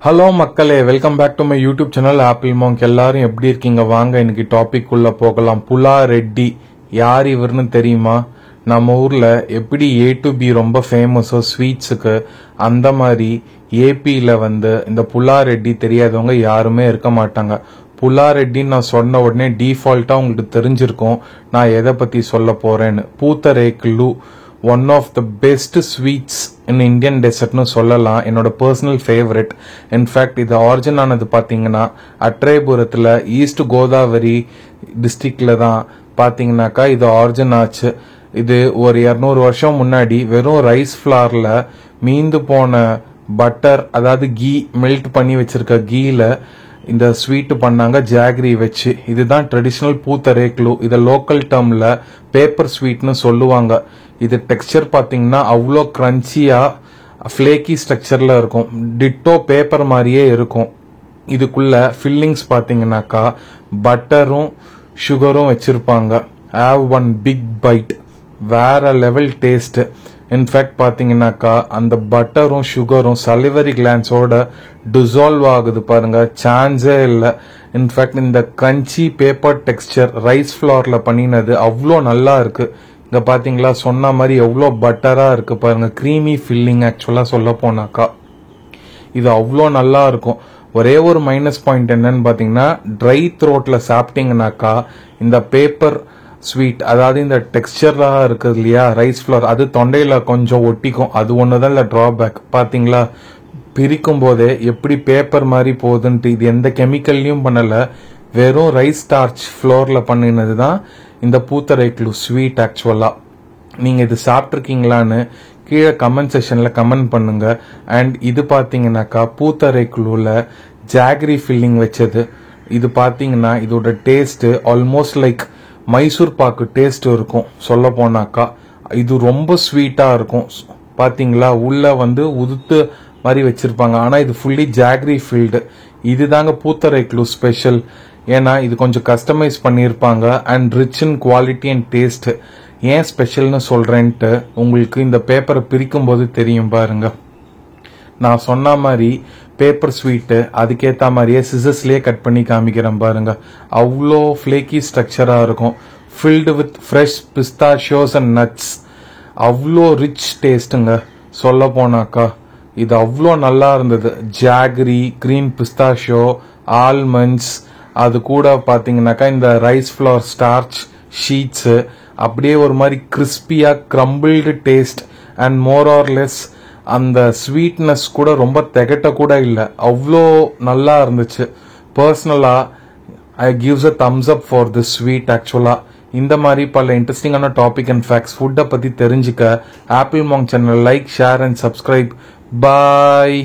Hello மக்களே, welcome back to my YouTube channel apple monk. எல்லாரும் எப்படி இருக்கீங்க? வாங்க இன்னைக்கு டாபிக் உள்ள போகலாம். புலா ரெட்டி யார் இவர்னு தெரியுமா? நம்ம ஊர்ல எப்படி A to B ரொம்ப ஃபேமஸோ ஸ்வீட்ஸுக்கு, அந்த மாதிரி ஏபியில இந்த புலா ரெட்டி தெரியாதவங்க யாருமே இருக்க மாட்டாங்க. புலா ரெட்டின்னு நான் சொன்ன உடனே டிஃபால்ட்டா உங்களுக்கு தெரிஞ்சிருக்கும் நான் எதை பத்தி சொல்ல போறேன்னு. Pootharekulu one of the best sweets in Indian டெசர்ட்னு சொல்லலாம். என்னோட பர்சனல் ஃபேவரட். இன்ஃபேக்ட் இது ஆரிஜின் ஆனது பார்த்தீங்கன்னா அட்ரேபுரத்தில் ஈஸ்ட் கோதாவரி டிஸ்ட்ரிக்ட்ல தான் பார்த்தீங்கன்னாக்கா இது ஆரிஜின் ஆச்சு. இது ஒரு 200 வருஷம் முன்னாடி வெறும் ரைஸ் ஃப்ளார்ல மீந்து போன பட்டர், அதாவது கீ மெல்ட் பண்ணி வச்சிருக்க கீல இந்த ஸ்வீட் பண்ணாங்க ஜாகரி வச்சு. இதுதான் ட்ரெடிஷனல் பூத்தரேக்லு. இதை லோக்கல் டேர்ம்ல பேப்பர் ஸ்வீட்னு சொல்லுவாங்க. இது டெக்ஸ்சர் பாத்தீங்கன்னா அவ்வளோ கிரன்ச்சியா ஃபிளேக்கி ஸ்ட்ரக்சர்ல இருக்கும். டிட்டோ பேப்பர் மாதிரியே இருக்கும். இதுக்குள்ள ஃபில்லிங்ஸ் பாத்தீங்கன்னாக்கா பட்டரும் சுகரும் வச்சிருப்பாங்க. ஹேவ் ஒன் பிக் பைட், வேற லெவல் டேஸ்ட். இன்ஃபேக்ட் பாத்தீங்கன்னாக்கா அந்த பட்டரும் சுகரும் சலிவரி கிளான்ஸோட டிசால்வ் ஆகுது பாருங்க, சான்ஸே இல்லை. இன்ஃபேக்ட் இந்த கிரன்ச்சி பேப்பர் டெக்ஸ்சர் ரைஸ் ஃபிளார்ல பண்ணினது அவ்வளோ நல்லா இருக்கு. இங்க பாத்தீங்களா, சொன்ன மாதிரி எவ்வளோ பட்டரா இருக்கு பாருங்க, கிரீமி ஃபில்லிங். ஆக்சுவலா சொல்ல போனாக்கா இது அவ்வளோ நல்லா இருக்கும். ஒரே ஒரு மைனஸ் பாயிண்ட் என்னன்னு பாத்தீங்கன்னா, ட்ரை த்ரோட்ல சாப்பிட்டீங்கன்னாக்கா இந்த பேப்பர் ஸ்வீட், அதாவது இந்த டெக்ஸ்சரா இருக்குது இல்லையா ரைஸ் ஃபிளார், அது தொண்டையில கொஞ்சம் ஒட்டிக்கும். அது ஒண்ணுதான் இல்ல டிராபேக். பாத்தீங்களா, பிரிக்கும் போதே எப்படி பேப்பர் மாதிரி போகுதுன்ட்டு. இது எந்த கெமிக்கல்லையும் பண்ணல, வெறும் ரைஸ் ஸ்டார்ச் ஃப்ளோர்ல பண்ணினது தான் இந்த பூத்தரேக்லு ஸ்வீட். ஆக்சுவலா நீங்க இது சாப்பிட்ருக்கீங்களான்னு கீழே கமெண்ட் செக்ஷன்ல கமெண்ட் பண்ணுங்க. அண்ட் இது பாத்தீங்கன்னாக்கா பூத்தரேக்லுல ஜாகரி ஃபில்லிங் வச்சது. இது பாத்தீங்கன்னா இதோட taste almost like Mysore pak taste இருக்கும். சொல்ல போனாக்கா இது ரொம்ப ஸ்வீட்டா இருக்கும். பாத்தீங்களா, உள்ள உதுத்து மாதிரி வச்சிருப்பாங்க. ஆனா இது ஃபுல்லி ஜாகரி ஃபீல்டு. இதுதாங்க பூத்தரேக்லு ஸ்பெஷல். ஏன்னா இது கொஞ்சம் கஸ்டமைஸ் பண்ணியிருப்பாங்க and rich in quality and taste. ஏன் ஸ்பெஷல்னு சொல்றேன்ட்டு உங்களுக்கு இந்த பேப்பரை பிரிக்கும் போது தெரியும் பாருங்க. நான் சொன்ன மாதிரி பேப்பர் ஸ்வீட்டு அதுக்கேற்ற மாதிரியே சிசர்ஸ்லேயே கட் பண்ணி காமிக்கிறேன் பாருங்க. அவ்வளோ ஃபிளேக்கி ஸ்ட்ரக்சரா இருக்கும். Filled with fresh pistachios and nuts. அவ்வளோ ரிச் டேஸ்ட்டுங்க. சொல்ல போனாக்கா இது அவ்வளோ நல்லா இருந்தது. ஜாகரி, கிரீன் பிஸ்தாஷியோ, ஆல்மண்ட்ஸ், அது கூட பாத்தீங்கன்னாக்கா இந்த ரைஸ் ஃபிளார் ஸ்டார்ச் ஷீட்ஸ், அப்படியே ஒரு மாதிரி கிறிஸ்பியா crumbled taste and more or less அந்த ஸ்வீட்னஸ் கூட ரொம்ப திகட்ட கூட இல்லை. அவ்வளோ நல்லா இருந்துச்சு. பர்சனலா I gives a thumbs up for this sweet. ஆக்சுவலா இந்த மாதிரி பல இன்ட்ரெஸ்டிங்கான டாபிக் அண்ட் ஃபேக்ட்ஸ் ஃபுட்டை பத்தி தெரிஞ்சுக்க apple Monk channel like, share and subscribe. Bye.